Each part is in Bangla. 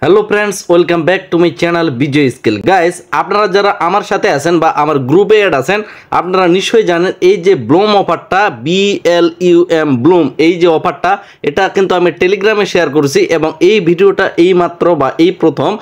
Hello friends, welcome back to my channel Bijoy Skill. Guys, আপনারা যারা আমার সাথে আছেন বা আমার গ্রুপে অ্যাড আছেন, আপনারা নিশ্চয়ই জানেন এই যে ব্লুম অফারটা, BLUM ব্লুম, এই যে অফারটা, এটা কিন্তু আমি টেলিগ্রামে শেয়ার করছি এবং এই ভিডিওটা এই মাত্র বা এই প্রথম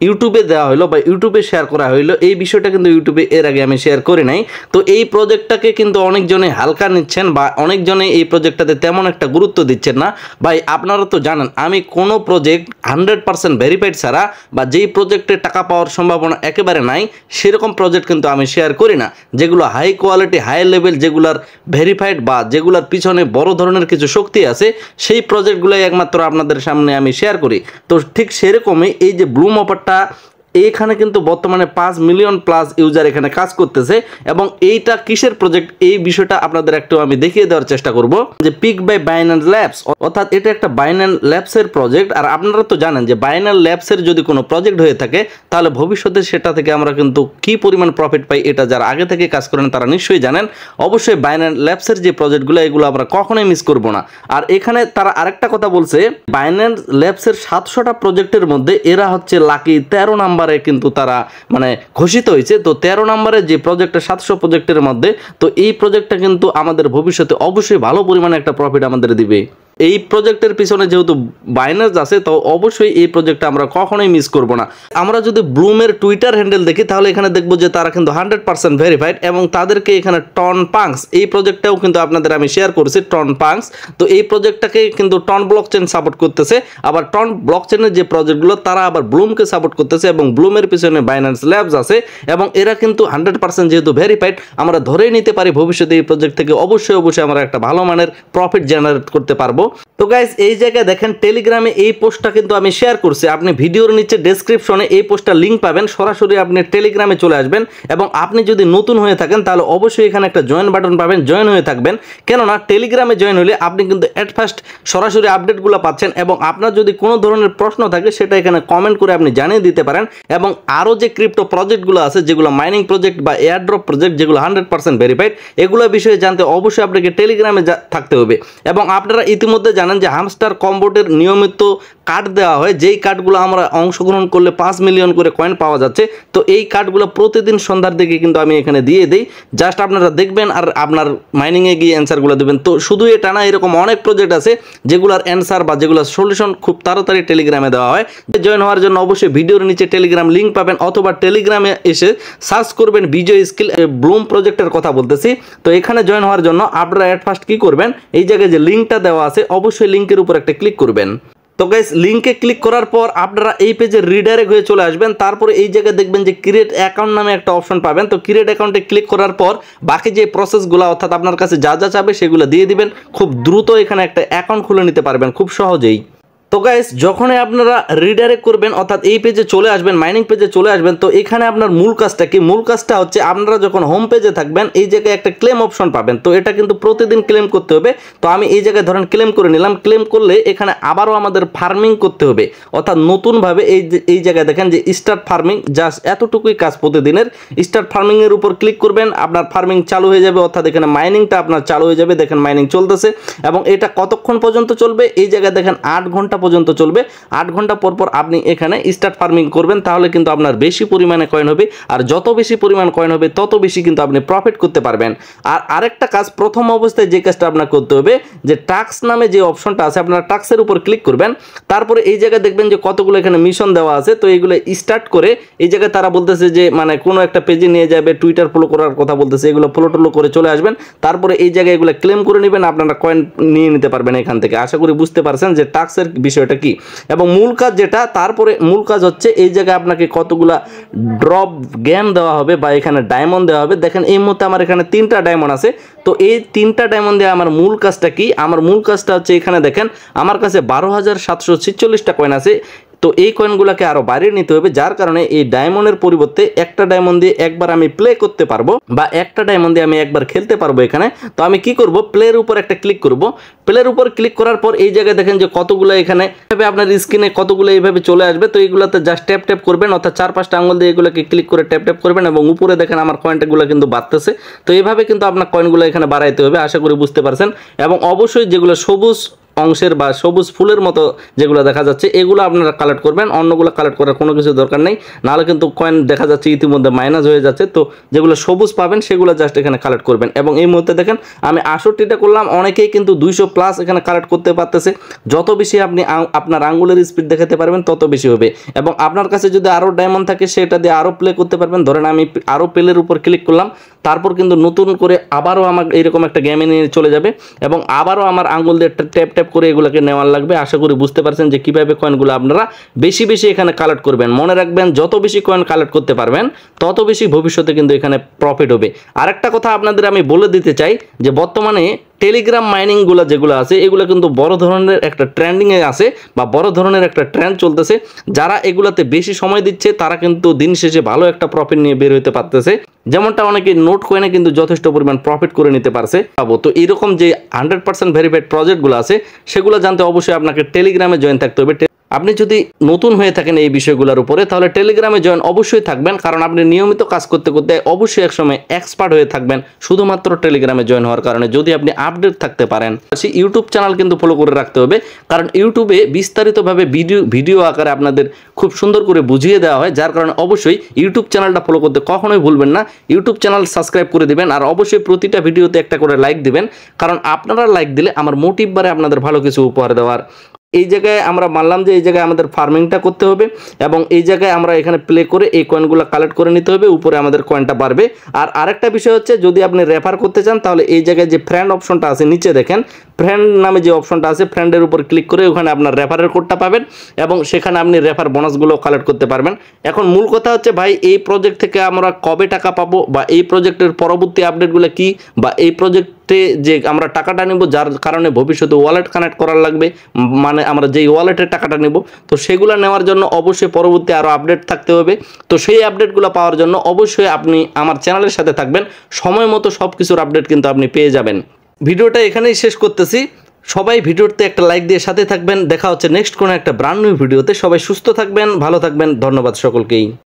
ইউটিউবে দেওয়া হলো বা ইউটিউবে শেয়ার করা হলো। এই বিষয়টা কিন্তু ইউটিউবে এর আগে আমি শেয়ার করি নাই। তো এই প্রজেক্টটাকে কিন্তু অনেকজনে হালকা নিচ্ছেন বা অনেকজনে এই প্রজেক্টটাতে তেমন একটা গুরুত্ব দিচ্ছেন না। ভাই, আপনারা তো জানেন আমি কোনো প্রজেক্ট 100% ভেরিফাইড ছাড়া বা যেই প্রজেক্টে টাকা পাওয়ার সম্ভাবনা একেবারে নাই সেরকম প্রজেক্ট কিন্তু আমি শেয়ার করি না। যেগুলো হাই কোয়ালিটি, হাই লেভেল, যেগুলার ভেরিফাইড বা যেগুলার পিছনে বড় ধরনের কিছু শক্তি আছে, সেই প্রজেক্টগুলোই একমাত্র আপনাদের সামনে আমি শেয়ার করি। তো ঠিক সেরকমই এই যে ব্লুম অফারটা, এইখানে কিন্তু বর্তমানে 5 মিলিয়ন প্লাস ইউজার এখানে কাজ করতেছে এবং এইটা কিসের প্রজেক্ট, এই বিষয়টা আপনাদের একটু আমি দেখিয়ে দেওয়ার চেষ্টা করব। যে পিক বাই বাইন্যান্স ল্যাবস, অর্থাৎ এটা একটা বাইন্যান্স ল্যাবসের প্রজেক্ট। আর আপনারা তো জানেন যে বাইন্যান্স ল্যাবসের যদি কোনো প্রজেক্ট হয়ে থাকে তাহলে ভবিষ্যতে সেটা থেকে আমরা কিন্তু কি পরিমাণ প্রফিট পাই, এটা যারা আগে থেকে কাজ করেন তারা নিশ্চয়ই জানেন। অবশ্যই বাইন্যান্স ল্যাবসের যে প্রজেক্টগুলো, এগুলো আমরা কখনোই মিস করব না। আর এখানে তারা আরেকটা কথা বলছে, বাইন্যান্স ল্যাবসের 700টা প্রজেক্টের মধ্যে এরা হচ্ছে লাকি 13 নাম্বার কিন্তু তারা মানে ঘোষিত হয়েছে। তো 13 নম্বরে যে প্রজেক্টটা 700 প্রজেক্টের মধ্যে, তো এই প্রজেক্টটা কিন্তু আমাদের ভবিষ্যতে অবশ্যই ভালো পরিমাণে একটা প্রফিট আমাদের দিবে। এই প্রজেক্টের পিছনে যেহেতু বাইন্যান্স আছে, তো অবশ্যই এই প্রজেক্টটা আমরা কখনোই মিস করব না। আমরা যদি ব্লুমের টুইটার হ্যান্ডেল দেখি তাহলে এখানে দেখবো যে তারা কিন্তু 100% ভেরিফাইড এবং তাদেরকে এখানে টন পাঙ্কস, এই প্রজেক্টটাও কিন্তু আপনাদের আমি শেয়ার করেছি, টন পাঙ্কস। তো এই প্রজেক্টটাকে কিন্তু টন ব্লকচেন সাপোর্ট করতেছে, আবার টন ব্লকচেনের যে প্রজেক্টগুলো তারা আবার ব্লুমকে সাপোর্ট করতেছে এবং ব্লুমের পিছনে বাইন্যান্স ল্যাবস আছে এবং এরা কিন্তু 100% যেহেতু ভেরিফাইড, আমরা ধরেই নিতে পারি ভবিষ্যতে এই প্রজেক্ট থেকে অবশ্যই আমরা একটা ভালো মানের প্রফিট জেনারেট করতে পারবো। তো গাইস, এই জায়গায় দেখেন টেলিগ্রামে এই পোস্টটা কিন্তু আমি শেয়ার করছি। আপনি ভিডিওর নিচে ডেসক্রিপশনে এই পোস্টটার লিঙ্ক পাবেন, সরাসরি আপনি টেলিগ্রামে চলে আসবেন এবং আপনি যদি নতুন হয়ে থাকেন তাহলে অবশ্যই এখানে একটা জয়েন বাটন পাবেন, জয়েন হয়ে থাকবেন। কেননা টেলিগ্রামে জয়েন হলে আপনি কিন্তু এট ফার্স্ট সরাসরি আপডেটগুলো পাচ্ছেন এবং আপনার যদি কোনো ধরনের প্রশ্ন থাকে সেটা এখানে কমেন্ট করে আপনি জানিয়ে দিতে পারেন। এবং আরও যে ক্রিপ্টো প্রজেক্টগুলো আছে, যেগুলো মাইনিং প্রজেক্ট বা এয়ারড্রপ প্রজেক্ট, যেগুলো 100% ভেরিফাইড, এগুলো বিষয়ে জানতে অবশ্যই আপনাকে টেলিগ্রামে থাকতে হবে। এবং আপনারা ইতিমধ্যে জানেন যে হামস্টার কম্বোটের নিয়মিত কার্ড দেওয়া হয়, যেই কার্ডগুলো আমরা অংশগ্রহণ করলে 5 মিলিয়ন করে কয়েন পাওয়া যাচ্ছে। তো এই কার্ডগুলো প্রতিদিন সন্ধ্যার দিকে কিন্তু আমি এখানে দিয়ে দিই, জাস্ট আপনারা দেখবেন আর আপনার মাইনিংয়ে গিয়ে অ্যান্সারগুলো দেবেন। তো শুধু এটা না, এরকম অনেক প্রজেক্ট আছে যেগুলোর অ্যান্সার বা যেগুলোর সলিউশন খুব তাড়াতাড়ি টেলিগ্রামে দেওয়া হয়। জয়েন হওয়ার জন্য অবশ্যই ভিডিওর নিচে টেলিগ্রাম লিঙ্ক পাবেন অথবা টেলিগ্রামে এসে সার্চ করবেন বিজয় স্কিল। ব্লুম প্রজেক্টের কথা বলতেছি। তো এখানে জয়েন হওয়ার জন্য আপনারা এট ফার্স্ট কি করবেন, এই জায়গায় যে লিঙ্কটা দেওয়া আছে অবশ্যই লিঙ্কের উপর একটা ক্লিক করবেন। তো গাইস, লিঙ্কে ক্লিক করার পর আপনারা এই পেজে রিডাইরেক্ট হয়ে চলে আসবেন। তারপরে এই জায়গায় দেখবেন যে ক্রিয়েট অ্যাকাউন্ট নামে একটা অপশন পাবেন। তো ক্রিয়েট অ্যাকাউন্টে ক্লিক করার পর বাকি যে প্রসেসগুলো, অর্থাৎ আপনার কাছে যা যা চাবে সেগুলো দিয়ে দিবেন। খুব দ্রুত এখানে একটা অ্যাকাউন্ট খুলে নিতে পারবেন খুব সহজেই। তো গাইস, যখনই আপনারা রিডাইরেক্ট করবেন অর্থাৎ এই পেজে চলে আসবেন, মাইনিং পেজে চলে আসবেন, তো এখানে আপনার মূল কাজটা কি? মূল কাজটা হচ্ছে আপনারা যখন হোম পেজে থাকবেন এই জায়গায় একটা ক্লেম অপশন পাবেন। তো এটা কিন্তু প্রতিদিন ক্লেম করতে হবে। তো আমি এই জায়গায় ধরেন ক্লেম করে নিলাম। ক্লেম করলে এখানে আবারও আমাদের ফার্মিং করতে হবে, অর্থাৎ নতুনভাবে এই জায়গায় দেখেন যে স্টার্ট ফার্মিং, জাস্ট এতটুকুই কাজ প্রতিদিনের। স্টার্ট ফার্মিংয়ের উপর ক্লিক করবেন, আপনার ফার্মিং চালু হয়ে যাবে, অর্থাৎ এখানে মাইনিংটা আপনার চালু হয়ে যাবে। দেখেন মাইনিং চলতেছে এবং এটা কতক্ষণ পর্যন্ত চলবে, এই জায়গায় দেখেন 8 ঘন্টা পর্যন্ত চলবে। 8 ঘন্টা পর পর আপনি এখানে স্টার্ট ফার্মিং করবেন, তাহলে কিন্তু আপনার বেশি পরিমাণে কয়েন হবে। আর যত বেশি পরিমাণ কয়েন হবে তত বেশি কিন্তু আপনি প্রফিট করতে পারবেন। আর আরেকটা কাজ, প্রথম অবস্থায় যে কাজটা আপনার করতে হবে, যে টাস্ক নামে যে অপশনটা আছে, আপনারা টাস্কের উপর ক্লিক করবেন। তারপরে এই জায়গায় দেখবেন যে কতগুলো এখানে মিশন দেওয়া আছে। তো এইগুলো স্টার্ট করে এই জায়গায় তারা বলতেছে যে মানে কোনো একটা পেজে নিয়ে যাবে, টুইটার ফলো করার কথা বলতেছে, এগুলো ফলো টলো করে চলে আসবেন। তারপরে এই জায়গায় এগুলো ক্লেম করে নেবেন, আপনারা কয়েন নিয়ে নিতে পারবেন এখান থেকে। আশা করি বুঝতে পারছেন যে টাস্কের বিষয়টা কি এবং মূল কাজ যেটা। তারপরে মূল কাজ হচ্ছে এই জায়গায় আপনাকে কতগুলা ড্রপ গেম দেওয়া হবে বা এখানে ডায়মন্ড দেওয়া হবে। দেখেন এই মুহূর্তে আমার এখানে 3টা ডায়মন্ড আছে। তো এই 3টা ডায়মন্ড দিয়ে আমার মূল কাজটা কি? আমার মূল কাজটা হচ্ছে এখানে দেখেন আমার কাছে 12,746টা কয়েন আছে। তো এই কয়েনগুলোকে আরও বাড়িয়ে নিতে হবে, যার কারণে এই ডায়মন্ডের পরিবর্তে একটা ডায়মন্ড দিয়ে একবার আমি প্লে করতে পারবো বা একটা ডায়মন্ড দিয়ে আমি একবার খেলতে পারবো এখানে। তো আমি কি করব, প্লের উপর একটা ক্লিক করব। প্লের উপর ক্লিক করার পর এই জায়গায় দেখেন যে কতগুলো এখানে আপনার স্ক্রিনে কতগুলো এইভাবে চলে আসবে। তো এইগুলোতে জাস্ট ট্যাপ ট্যাপ করবেন, অর্থাৎ 4-5টা আঙুল দিয়ে এগুলোকে ক্লিক করে ট্যাপ ট্যাপ করবেন এবং উপরে দেখেন আমার কয়েনগুলো কিন্তু বাড়তেছে। তো এইভাবে কিন্তু আপনার কয়েনগুলো এখানে বাড়াইতে হবে, আশা করি বুঝতে পারছেন। এবং অবশ্যই যেগুলো সবুজ অংশের বা সবুজ ফুলের মতো যেগুলো দেখা যাচ্ছে এগুলো আপনারা কালেক্ট করবেন, অন্যগুলো কালেক্ট করার কোনো কিছু দরকার নেই, নাহলে কিন্তু কয়েন দেখা যাচ্ছে ইতিমধ্যে মাইনাস হয়ে যাচ্ছে। তো যেগুলো সবুজ পাবেন সেগুলো জাস্ট এখানে কালেক্ট করবেন। এবং এই মুহূর্তে দেখেন আমি 68টা করলাম, অনেকেই কিন্তু 200+ এখানে কালেক্ট করতে পারতেছে। যত বেশি আপনি আপনার আঙ্গুলের স্পিড দেখাতে পারবেন তত বেশি হবে। এবং আপনার কাছে যদি আরও ডায়মন্ড থাকে সেটা দিয়ে আরও প্লে করতে পারবেন। ধরেন আমি আরও প্লের উপর ক্লিক করলাম, তারপর কিন্তু নতুন করে আবারও আমার এরকম একটা গেমে নিয়ে চলে যাবে এবং আবারও আমার আঙ্গুল দিয়ে ট্যাপ ট্যাপ করে এগুলোকে নেওয়ার লাগবে। আশা করি বুঝতে পারছেন যে কীভাবে কয়েনগুলো আপনারা বেশি বেশি এখানে কালেক্ট করবেন। মনে রাখবেন যত বেশি কয়েন কালেক্ট করতে পারবেন তত বেশি ভবিষ্যতে কিন্তু এখানে প্রফিট হবে। আরেকটা কথা আপনাদের আমি বলে দিতে চাই যে বর্তমানে টেলিগ্রাম মাইনিংগুলো যেগুলো আছে এগুলো কিন্তু বড় ধরনের একটা ট্রেন্ডিংয়ে আছে বা বড় ধরনের একটা ট্রেন্ড চলতেছে। যারা এগুলাতে বেশি সময় দিচ্ছে তারা কিন্তু দিন শেষে ভালো একটা প্রফিট নিয়ে বের হতে পারতেছে। যেমনটা অনেকে নোট কয়েনে কিন্তু যথেষ্ট পরিমাণ প্রফিট করে নিতে পারছে। তো এরকম যে 100% ভেরিফাইড প্রজেক্টগুলো আছে সেগুলো জানতে অবশ্যই আপনাকে টেলিগ্রামে জয়েন থাকতে হবে। আপনি যদি নতুন হয়ে থাকেন এই বিষয়গুলোর উপরে তাহলে টেলিগ্রামে জয়েন অবশ্যই থাকবেন, কারণ আপনি নিয়মিত কাজ করতে করতে অবশ্যই একসময় এক্সপার্ট হয়ে থাকবেন শুধুমাত্র টেলিগ্রামে জয়েন হওয়ার কারণে, যদি আপনি আপডেট থাকতে পারেন। ইউটিউব চ্যানেল কিন্তু ফলো করে রাখতে হবে, কারণ ইউটিউবে বিস্তারিতভাবে ভিডিও আকারে আপনাদের খুব সুন্দর করে বুঝিয়ে দেওয়া হয়, যার কারণে অবশ্যই ইউটিউব চ্যানেলটা ফলো করতে কখনোই ভুলবেন না। ইউটিউব চ্যানেল সাবস্ক্রাইব করে দিবেন আর অবশ্যই প্রতিটা ভিডিওতে একটা করে লাইক দিবেন, কারণ আপনারা লাইক দিলে আমার মোটিভ বাড়ে আপনাদের ভালো কিছু উপহার দেওয়ার। এই জায়গায় আমরা মানলাম যে এই জায়গায় আমাদের ফার্মিংটা করতে হবে এবং এই জায়গায় আমরা এখানে প্লে করে এই কয়েনগুলো কালেক্ট করে নিতে হবে, উপরে আমাদের কয়েনটা বাড়বে। আর আরেকটা বিষয় হচ্ছে যদি আপনি রেফার করতে চান তাহলে এই জায়গায় যে ফ্রেন্ড অপশনটা আছে নিচে দেখেন, ফ্রেন্ড নামে যে অপশনটা আছে ফ্রেন্ডের উপর ক্লিক করে ওখানে আপনার রেফারের কোডটা পাবেন এবং সেখানে আপনি রেফার বোনাসগুলো কালেক্ট করতে পারবেন। এখন মূল কথা হচ্ছে ভাই এই প্রজেক্ট থেকে আমরা কবে টাকা পাবো বা এই প্রজেক্টের পরবর্তী আপডেটগুলো কি বা এই প্রজেক্টে যে আমরা টাকাটা নেব যার কারণে ভবিষ্যতে ওয়ালেট কানেক্ট করার লাগবে, মানে আমরা যেই ওয়ালেটের টাকাটা নেব, তো সেগুলো নেওয়ার জন্য অবশ্যই পরবর্তী আরও আপডেট থাকতে হবে। তো সেই আপডেটগুলো পাওয়ার জন্য অবশ্যই আপনি আমার চ্যানেলের সাথে থাকবেন, সময় মতো সব কিছুর আপডেট কিন্তু আপনি পেয়ে যাবেন। ভিডিওটা এখানেই শেষ করতেছি। সবাই ভিডিওতে একটা লাইক দিয়ে সাথে থাকবেন। দেখা হচ্ছে নেক্সট কোনো একটা ব্র্যান্ড নিউ ভিডিওতে। সবাই সুস্থ থাকবেন, ভালো থাকবেন। ধন্যবাদ সকলকেই।